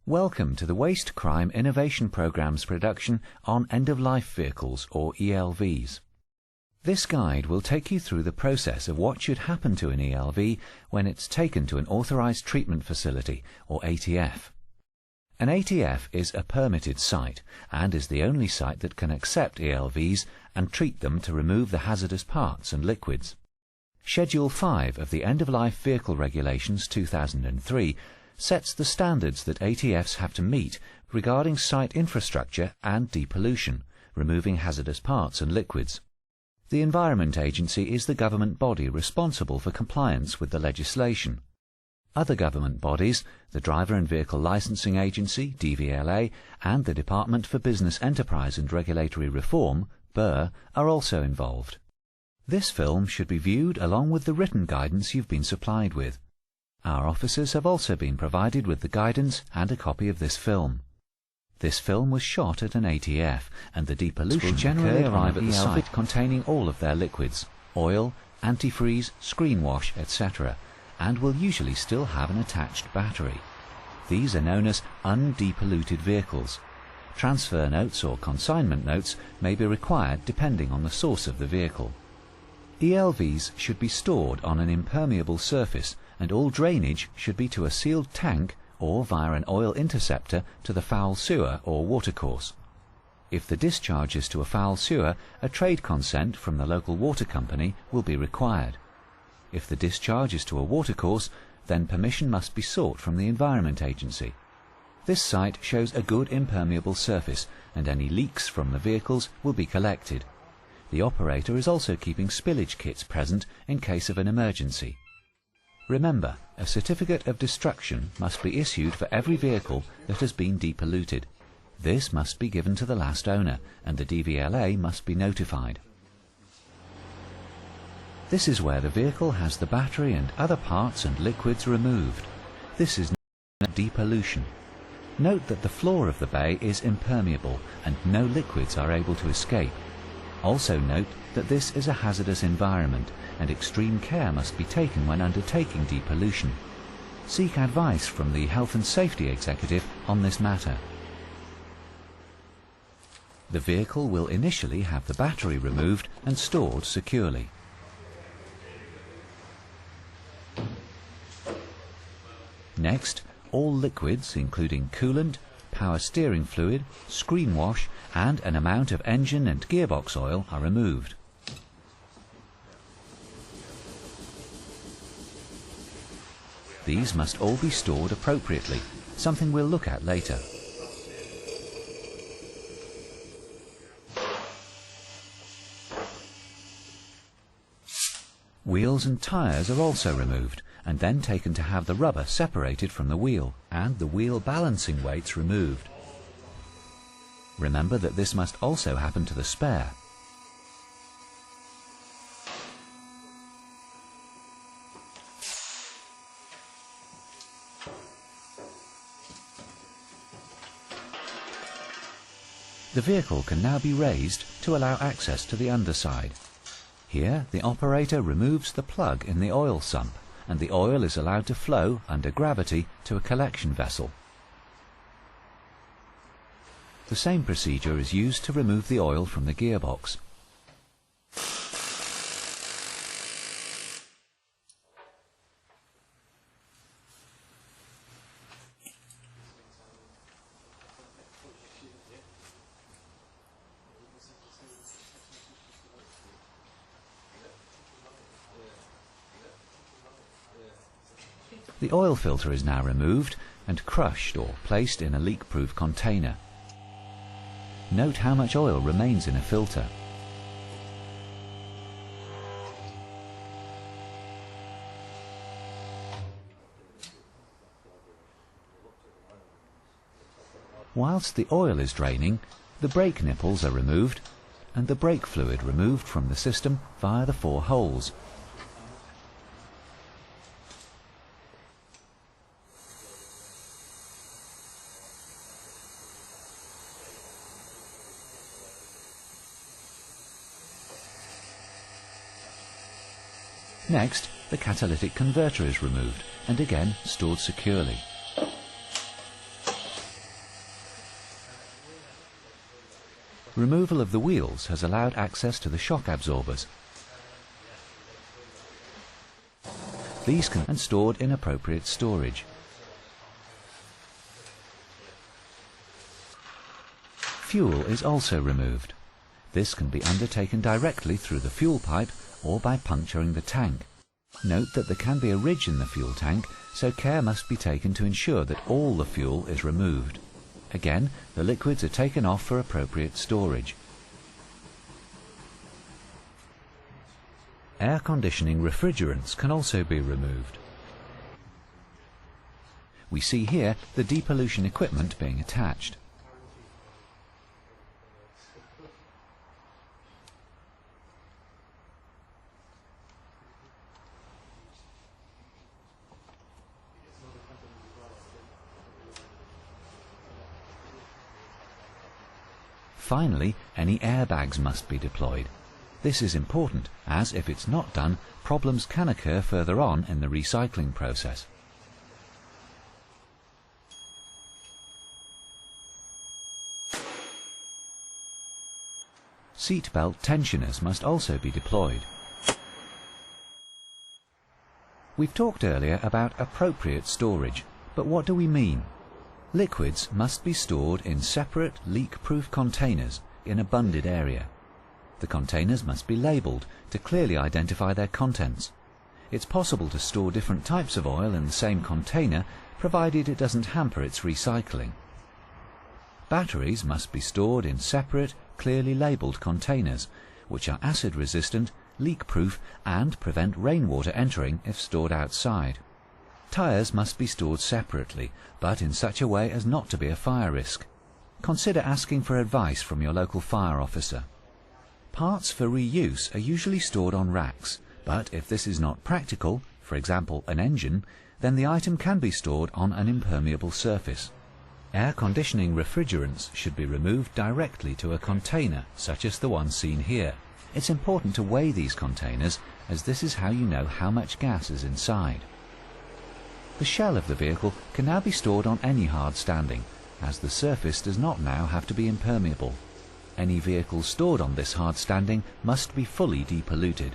Welcome to the Waste Crime Innovation Programme's production on End-of-Life Vehicles, or ELVs. This guide will take you through the process of what should happen to an ELV when it's taken to an Authorised Treatment Facility, or ATF. An ATF is a permitted site and is the only site that can accept ELVs and treat them to remove the hazardous parts and liquids. Schedule 5 of the End-of-Life Vehicle Regulations 2003 sets the standards that ATFs have to meet regarding site infrastructure and depollution, removing hazardous parts and liquids. The Environment Agency is the government body responsible for compliance with the legislation. Other government bodies, the Driver and Vehicle Licensing Agency, DVLA, and the Department for Business Enterprise and Regulatory Reform, BER, are also involved. This film should be viewed along with the written guidance you've been supplied with. Our officers have also been provided with the guidance and a copy of this film. This film was shot at an ATF, and the depollution will generally arrive at the site containing all of their liquids, oil, antifreeze, screen wash, etc., and will usually still have an attached battery. These are known as undepolluted vehicles. Transfer notes or consignment notes may be required depending on the source of the vehicle. ELVs should be stored on an impermeable surface, and all drainage should be to a sealed tank or via an oil interceptor to the foul sewer or watercourse. If the discharge is to a foul sewer, a trade consent from the local water company will be required. If the discharge is to a watercourse, then permission must be sought from the Environment Agency. This site shows a good impermeable surface, and any leaks from the vehicles will be collected. The operator is also keeping spillage kits present in case of an emergency. Remember, a certificate of destruction must be issued for every vehicle that has been depolluted. This must be given to the last owner, and the DVLA must be notified. This is where the vehicle has the battery and other parts and liquids removed. This is known as depollution. Note that the floor of the bay is impermeable and no liquids are able to escape. Also note that this is a hazardous environment and extreme care must be taken when undertaking depollution. Seek advice from the Health and Safety Executive on this matter. The vehicle will initially have the battery removed and stored securely. Next, all liquids, including coolant, power steering fluid, screen wash, and an amount of engine and gearbox oil are removed. These must all be stored appropriately, something we'll look at later. Wheels and tyres are also removed, and then taken to have the rubber separated from the wheel and the wheel balancing weights removed. Remember that this must also happen to the spare. The vehicle can now be raised to allow access to the underside. Here the operator removes the plug in the oil sump, and the oil is allowed to flow under gravity to a collection vessel. The same procedure is used to remove the oil from the gearbox. The oil filter is now removed and crushed or placed in a leak-proof container. Note how much oil remains in a filter. Whilst the oil is draining, the brake nipples are removed and the brake fluid removed from the system via the 4 holes. Next, the catalytic converter is removed and again stored securely. Removal of the wheels has allowed access to the shock absorbers. These can be stored in appropriate storage. Fuel is also removed. This can be undertaken directly through the fuel pipe or by puncturing the tank. Note that there can be a ridge in the fuel tank, so care must be taken to ensure that all the fuel is removed. Again, the liquids are taken off for appropriate storage. Air conditioning refrigerants can also be removed. We see here the depollution equipment being attached. Finally, any airbags must be deployed. This is important, as if it's not done, problems can occur further on in the recycling process. Seatbelt tensioners must also be deployed. We've talked earlier about appropriate storage, but what do we mean? Liquids must be stored in separate leak-proof containers in a bunded area. The containers must be labelled to clearly identify their contents. It's possible to store different types of oil in the same container, provided it doesn't hamper its recycling. Batteries must be stored in separate, clearly labelled containers, which are acid-resistant, leak-proof and prevent rainwater entering if stored outside. Tyres must be stored separately, but in such a way as not to be a fire risk. Consider asking for advice from your local fire officer. Parts for reuse are usually stored on racks, but if this is not practical, for example an engine, then the item can be stored on an impermeable surface. Air conditioning refrigerants should be removed directly to a container, such as the one seen here. It's important to weigh these containers, as this is how you know how much gas is inside. The shell of the vehicle can now be stored on any hard standing, as the surface does not now have to be impermeable. Any vehicle stored on this hard standing must be fully depolluted.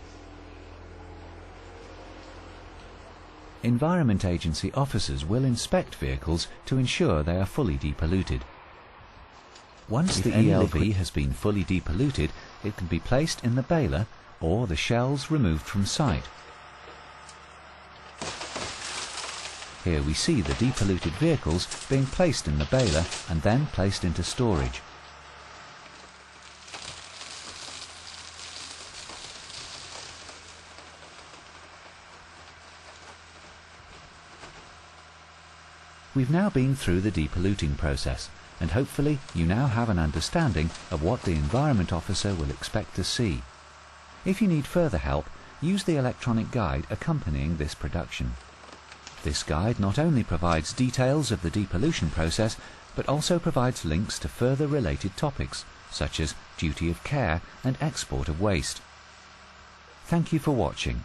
Environment Agency officers will inspect vehicles to ensure they are fully depolluted. Once the ELV has been fully depolluted, it can be placed in the baler or the shells removed from site. Here we see the depolluted vehicles being placed in the baler and then placed into storage. We've now been through the depolluting process, and hopefully you now have an understanding of what the Environment Officer will expect to see. If you need further help, use the electronic guide accompanying this production. This guide not only provides details of the depollution process, but also provides links to further related topics, such as duty of care and export of waste. Thank you for watching.